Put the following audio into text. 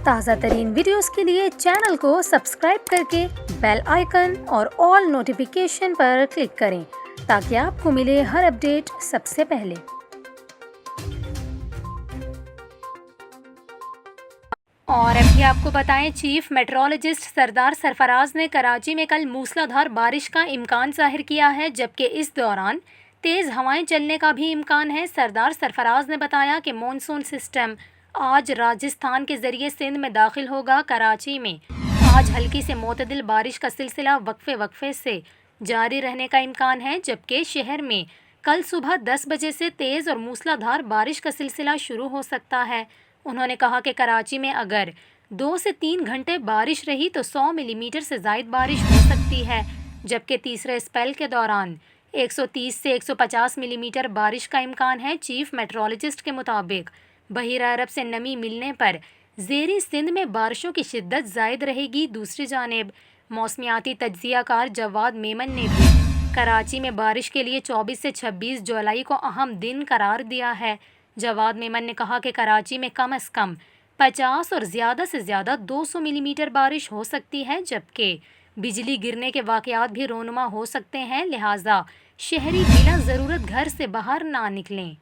ताज़ा तरीन वीडियोस के लिए चैनल को सब्सक्राइब करके बेल आइकन और ऑल नोटिफिकेशन पर क्लिक करें ताकि आपको मिले हर अपडेट सबसे पहले। और अभी आपको बताएं, चीफ मेट्रोलॉजिस्ट सरदार सरफराज ने कराची में कल मूसलाधार बारिश का इम्कान जाहिर किया है, जबकि इस दौरान तेज़ हवाएं चलने का भी इम्कान है। सरदार सरफराज ने बताया कि मॉनसून सिस्टम आज राजस्थान के ज़रिए सिंध में दाखिल होगा। कराची में आज हल्की से मोतदिल बारिश का सिलसिला वक्फे वक्फे से जारी रहने का इम्कान है, जबकि शहर में कल सुबह 10 बजे से तेज़ और मूसलाधार बारिश का सिलसिला शुरू हो सकता है। उन्होंने कहा कि कराची में अगर 2 से 3 घंटे बारिश रही तो 100 मिलीमीटर से ज़ायद बारिश हो सकती है, जबकि तीसरे स्पेल के दौरान 130 से 150 मिलीमीटर बारिश का इम्कान है। चीफ मेट्रोलॉजिस्ट के मुताबिक बहिरा अरब से नमी मिलने पर ज़ेरी सिंध में बारिशों की शिद्दत ज़ायद रहेगी। दूसरी जानिब मौसमियाती तज्ज़ियाकार जवाद मेमन ने भी कराची में बारिश के लिए 24 से 26 जुलाई को अहम दिन करार दिया है। जवाद मेमन ने कहा कि कराची में कम से कम 50 और ज़्यादा से ज़्यादा 200 मिलीमीटर बारिश हो सकती है, जबकि बिजली गिरने के वाक़यात भी रोनुमा हो सकते हैं। लिहाजा शहरी बिला ज़रूरत घर से बाहर ना निकलें।